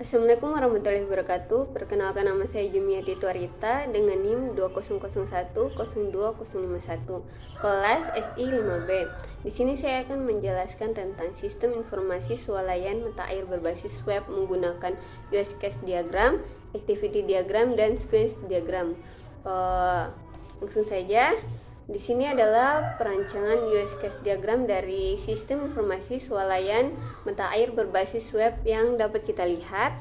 Assalamualaikum warahmatullahi wabarakatuh. Perkenalkan, nama saya Jumiati Tuarita dengan NIM 2001020551, kelas SI 5B. Di sini saya akan menjelaskan tentang sistem informasi swalayan mata air berbasis web menggunakan use case diagram, activity diagram, dan sequence diagram. Langsung saja. Di sini adalah perancangan use case diagram dari sistem informasi swalayan mata air berbasis web yang dapat kita lihat.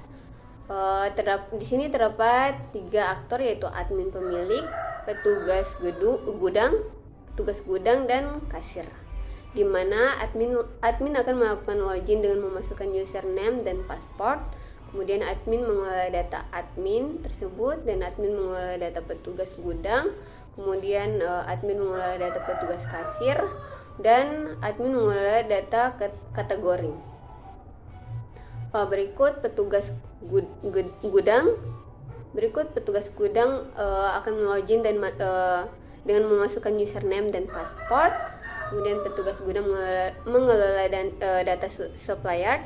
Di sini terdapat 3 aktor, yaitu admin pemilik, petugas gudang, dan kasir. Di mana admin akan melakukan login dengan memasukkan username dan password. Kemudian admin mengelola data admin tersebut, dan admin mengelola data petugas gudang. Kemudian admin mengelola data petugas kasir, dan admin mengelola data kategori. Berikut petugas gudang. Akan login dan dengan memasukkan username dan password. Kemudian petugas gudang mengelola data supplier.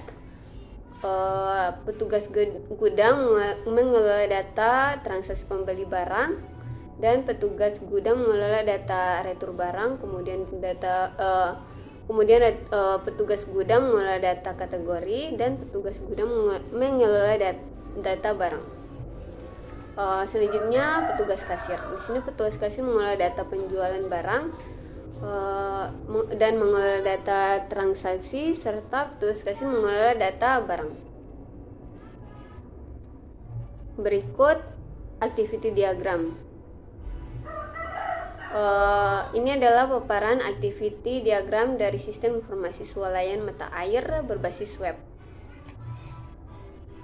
Petugas gudang mengelola data transaksi pembeli barang, dan petugas gudang mengelola data retur barang. Kemudian petugas gudang mengelola data kategori, dan petugas gudang mengelola data barang. Selanjutnya petugas kasir. Di sini petugas kasir mengelola data penjualan barang dan mengelola data transaksi, serta petugas kasir mengelola data barang. Berikut activity diagram. Ini adalah paparan activity diagram dari sistem informasi swalayan mata air berbasis web.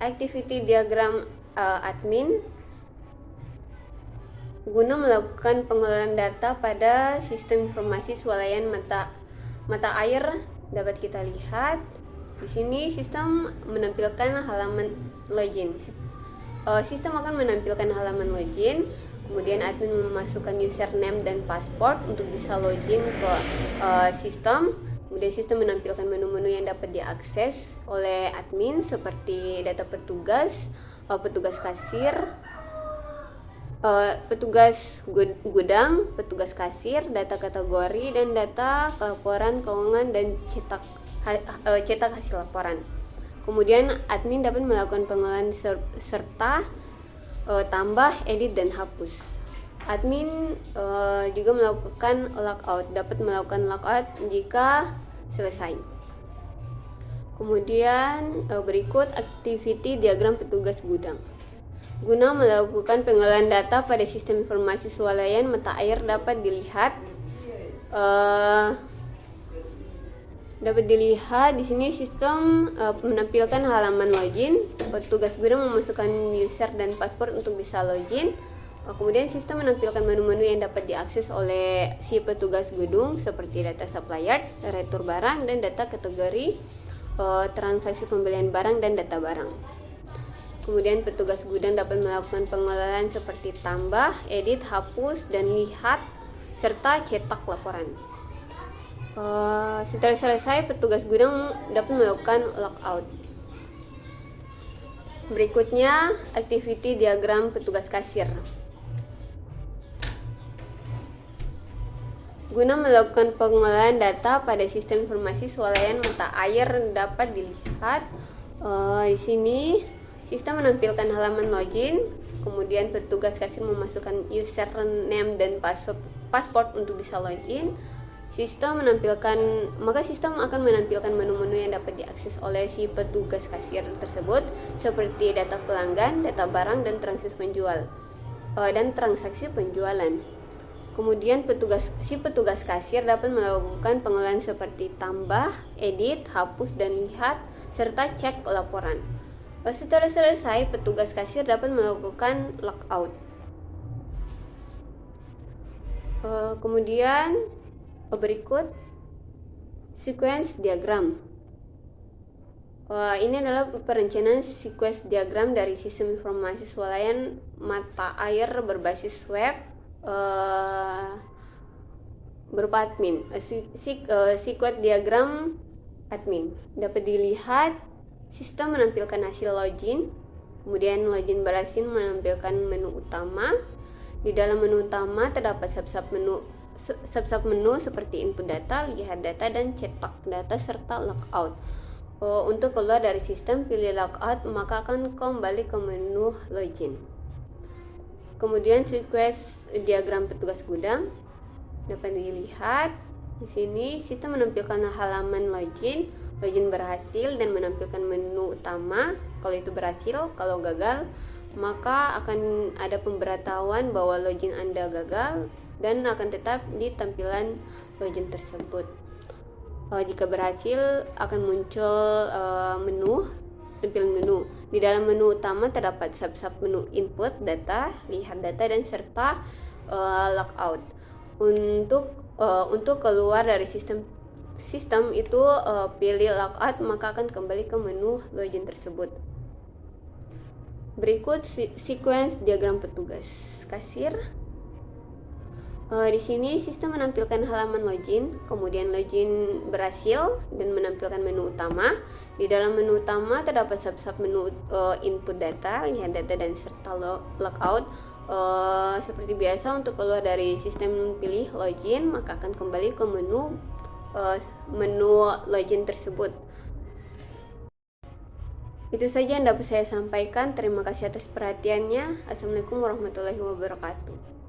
Activity diagram admin guna melakukan pengelolaan data pada sistem informasi swalayan mata air. Dapat kita lihat di sini sistem menampilkan halaman login. Sistem akan menampilkan halaman login. Kemudian admin memasukkan username dan password untuk bisa login ke sistem. Kemudian sistem menampilkan menu-menu yang dapat diakses oleh admin, seperti data petugas kasir, petugas gudang, petugas kasir, data kategori, dan data laporan keuangan dan cetak hasil laporan. Kemudian admin dapat melakukan pengelolaan serta tambah, edit, dan hapus. Admin juga melakukan logout, dapat melakukan logout jika selesai. Kemudian berikut activity diagram petugas gudang. Guna melakukan pengelolaan data pada sistem informasi swalayan mata air dapat dilihat di sini sistem menampilkan halaman login. Petugas gudang memasukkan user dan password untuk bisa login. Kemudian sistem menampilkan menu-menu yang dapat diakses oleh si petugas gudang, seperti data supplier, retur barang, dan data kategori, transaksi pembelian barang, dan data barang. Kemudian petugas gudang dapat melakukan pengelolaan seperti tambah, edit, hapus, dan lihat, serta cetak laporan. Setelah selesai, petugas gudang dapat melakukan logout. Berikutnya activity diagram petugas kasir. Guna melakukan pengelolaan data pada sistem informasi swalayan mata air dapat dilihat di sini sistem menampilkan halaman login. Kemudian petugas kasir memasukkan username dan password untuk bisa login. Sistem akan menampilkan menu-menu yang dapat diakses oleh si petugas kasir tersebut, seperti data pelanggan, data barang, dan transaksi penjualan. Kemudian si petugas kasir dapat melakukan pengelolaan seperti tambah, edit, hapus, dan lihat, serta cek laporan. Setelah selesai, petugas kasir dapat melakukan logout. Kemudian berikut sequence diagram. Ini adalah perencanaan sequence diagram dari sistem informasi swalayan mata air berbasis web berupa admin. Sequence diagram admin dapat dilihat Sistem menampilkan hasil login. Kemudian login berhasil menampilkan menu utama. Di dalam menu utama terdapat sub-sub menu seperti input data, lihat data, dan cetak data serta logout. Untuk keluar dari sistem, pilih logout, maka akan kembali ke menu login. Kemudian sequence diagram petugas gudang dapat dilihat di sini. Sistem menampilkan halaman login berhasil dan menampilkan menu utama kalau itu berhasil. Kalau gagal, maka akan ada pemberitahuan bahwa login Anda gagal dan akan tetap di tampilan login tersebut. Jika berhasil, akan muncul tampilan menu. Di dalam menu utama terdapat sub-sub menu input data, lihat data, dan serta logout. Untuk keluar dari sistem itu pilih logout, maka akan kembali ke menu login tersebut. Berikut sequence diagram petugas kasir. Di sini sistem menampilkan halaman login, kemudian login berhasil dan menampilkan menu utama. Di dalam menu utama terdapat sub-sub menu input data, lihat data, dan serta logout. Seperti biasa, untuk keluar dari sistem pilih login, maka akan kembali ke menu login tersebut. Itu saja yang dapat saya sampaikan. Terima kasih atas perhatiannya. Assalamualaikum warahmatullahi wabarakatuh.